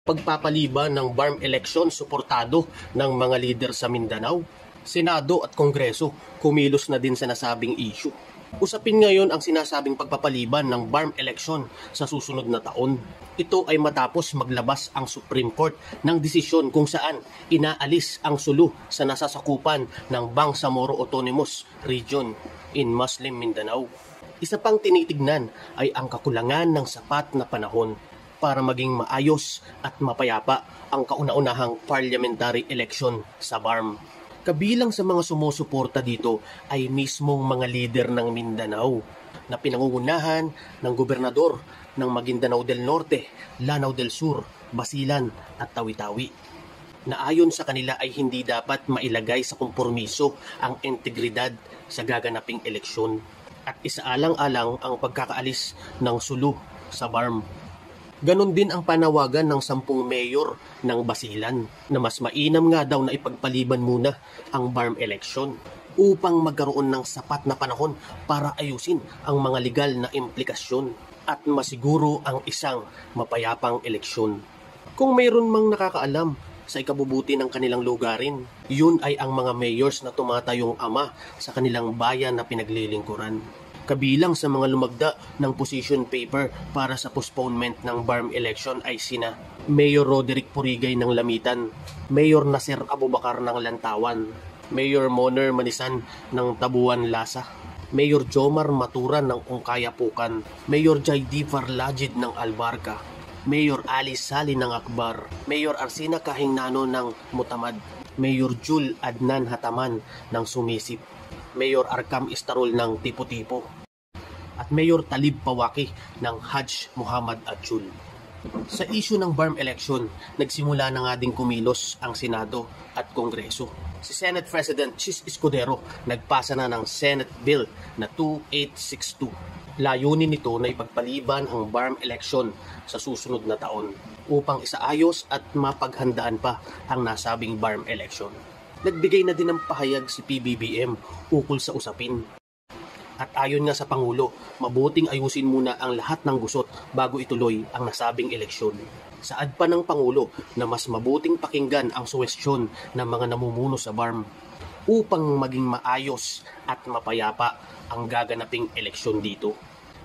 Pagpapaliban ng BARM election suportado ng mga lider sa Mindanao, Senado at Kongreso kumilos na din sa nasabing issue. Usapin ngayon ang sinasabing pagpapaliban ng BARM election sa susunod na taon. Ito ay matapos maglabas ang Supreme Court ng desisyon kung saan inaalis ang sulu sa nasasakupan ng Bangsamoro Autonomous Region in Muslim Mindanao. Isa pang tinitignan ay ang kakulangan ng sapat na panahon para maging maayos at mapayapa ang kauna-unahang parliamentary election sa BARM. Kabilang sa mga sumusuporta dito ay mismong mga lider ng Mindanao na pinangungunahan ng gobernador ng Maguindanao del Norte, Lanao del Sur, Basilan at Tawi-Tawi, na ayon sa kanila ay hindi dapat mailagay sa kompromiso ang integridad sa gaganaping eleksyon at isaalang-alang ang pagkakaalis ng sulu sa BARM. Ganon din ang panawagan ng 10 mayor ng Basilan na mas mainam nga daw na ipagpaliban muna ang BARM election upang magkaroon ng sapat na panahon para ayusin ang mga legal na implikasyon at masiguro ang isang mapayapang eleksyon. Kung mayroon mang nakakaalam sa ikabubuti ng kanilang lugarin, yun ay ang mga mayors na tumatayong ama sa kanilang bayan na pinaglilingkuran. Kabilang sa mga lumagda ng position paper para sa postponement ng BARM election ay sina Mayor Roderick Purigay ng Lamitan, Mayor Nasir Abubakar ng Lantawan, Mayor Moner Manisan ng Tabuan Lasa, Mayor Jomar Maturan ng Ongkayapukan, Mayor Jaydi Farlajid ng Albarca, Mayor Ali Sali ng Akbar, Mayor Arsina Kahingnano ng Mutamad, Mayor Jul Adnan Hataman ng Sumisip, Mayor Arkam Istarol ng Tipo-Tipo, at Mayor Talib Pawaki ng Hajj Muhammad Atchul. Sa issue ng BARM election, nagsimula na nga ding kumilos ang Senado at Kongreso. Si Senate President Chis Escudero nagpasa na ng Senate Bill na 2862. Layunin nito na ipagpaliban ang BARM election sa susunod na taon upang isaayos at mapaghandaan pa ang nasabing BARM election. Nagbigay na din ng pahayag si PBBM ukol sa usapin. At ayon nga sa Pangulo, mabuting ayusin muna ang lahat ng gusot bago ituloy ang nasabing eleksyon. Saad pa ng Pangulo na mas mabuting pakinggan ang suwestyon ng mga namumuno sa BARM upang maging maayos at mapayapa ang gaganaping eleksyon dito.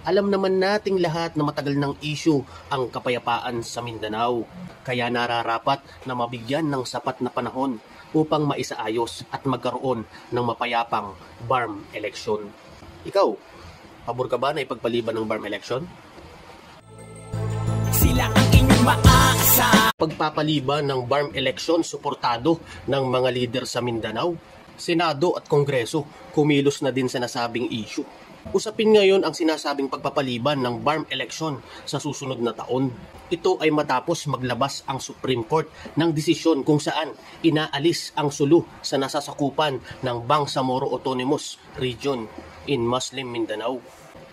Alam naman nating lahat na matagal ng issue ang kapayapaan sa Mindanao, kaya nararapat na mabigyan ng sapat na panahon upang maisaayos at magkaroon ng mapayapang BARM election. Ikaw, pabor ka ba na ipagpaliban ng BARM election? Sila ang inyong maasa. Pagpapaliban ng BARM election suportado ng mga lider sa Mindanao, Senado at Kongreso kumilos na din sa nasabing issue. Usapin ngayon ang sinasabing pagpapaliban ng BARM election sa susunod na taon. Ito ay matapos maglabas ang Supreme Court ng desisyon kung saan inaalis ang sulu sa nasasakupan ng Bangsamoro Autonomous Region in Muslim Mindanao.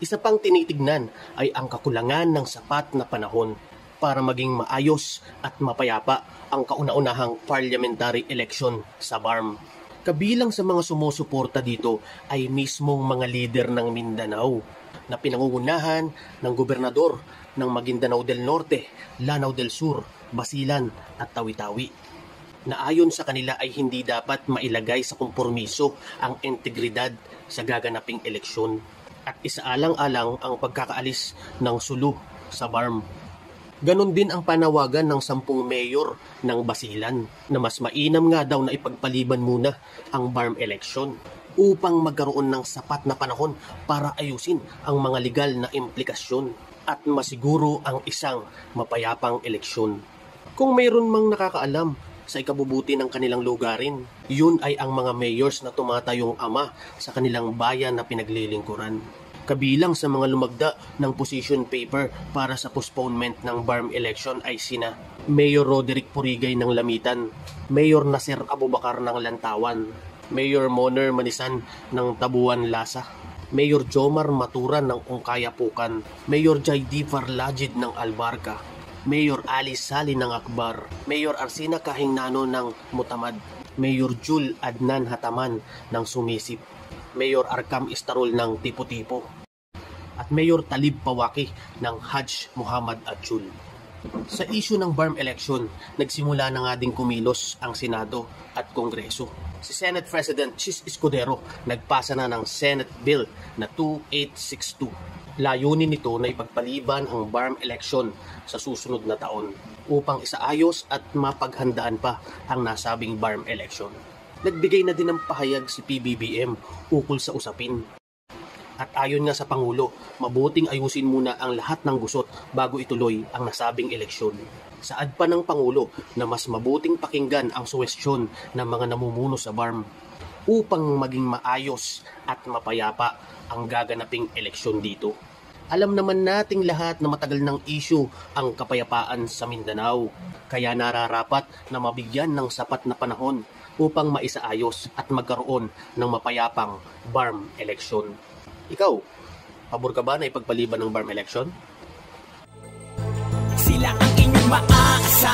Isa pang tinitignan ay ang kakulangan ng sapat na panahon para maging maayos at mapayapa ang kauna-unahang parliamentary election sa BARM. Kabilang sa mga sumusuporta dito ay mismong mga lider ng Mindanao na pinangungunahan ng gobernador ng Maguindanao del Norte, Lanao del Sur, Basilan at Tawi-Tawi, na ayon sa kanila ay hindi dapat mailagay sa kompromiso ang integridad sa gaganaping eleksyon at isaalang-alang ang pagkakaalis ng sulu sa BARM. Ganon din ang panawagan ng 10 mayor ng Basilan na mas mainam nga daw na ipagpaliban muna ang BARM election upang magkaroon ng sapat na panahon para ayusin ang mga legal na implikasyon at masiguro ang isang mapayapang eleksyon. Kung mayroon mang nakakaalam sa ikabubuti ng kanilang lugarin, yun ay ang mga mayors na tumatayong ama sa kanilang bayan na pinaglilingkuran. Kabilang sa mga lumagda ng position paper para sa postponement ng BARM election ay sina Mayor Roderick Purigay ng Lamitan, Mayor Nasir Abubakar ng Lantawan, Mayor Moner Manisan ng Tabuan Lasa, Mayor Jomar Maturan ng Ongkayapukan, Mayor Jaydi Farlajid ng Albarca, Mayor Ali Sali ng Akbar, Mayor Arsina Kahingnano ng Mutamad, Mayor Jul Adnan Hataman ng Sumisip, Mayor Arkam Istarol ng Tipo-Tipo, at Mayor Talib Pawaki ng Hajj Muhammad Atchul. Sa issue ng BARM election, nagsimula na nga ding kumilos ang Senado at Kongreso. Si Senate President Chis Escudero nagpasa na ng Senate Bill na 2862. Layunin nito na ipagpaliban ang BARM election sa susunod na taon upang isaayos at mapaghandaan pa ang nasabing BARM election. Nagbigay na din ng pahayag si PBBM ukol sa usapin. At ayon nga sa Pangulo, mabuting ayusin muna ang lahat ng gusot bago ituloy ang nasabing eleksyon. Saad pa ng Pangulo na mas mabuting pakinggan ang suwestyon ng mga namumuno sa BARM upang maging maayos at mapayapa ang gaganaping eleksyon dito. Alam naman nating lahat na matagal ng issue ang kapayapaan sa Mindanao, kaya nararapat na mabigyan ng sapat na panahon upang maisaayos at magkaroon ng mapayapang BARM eleksyon. Ikaw, pabor ka ba na ipagpaliban ng BARM election? Sila ang inyong maasa.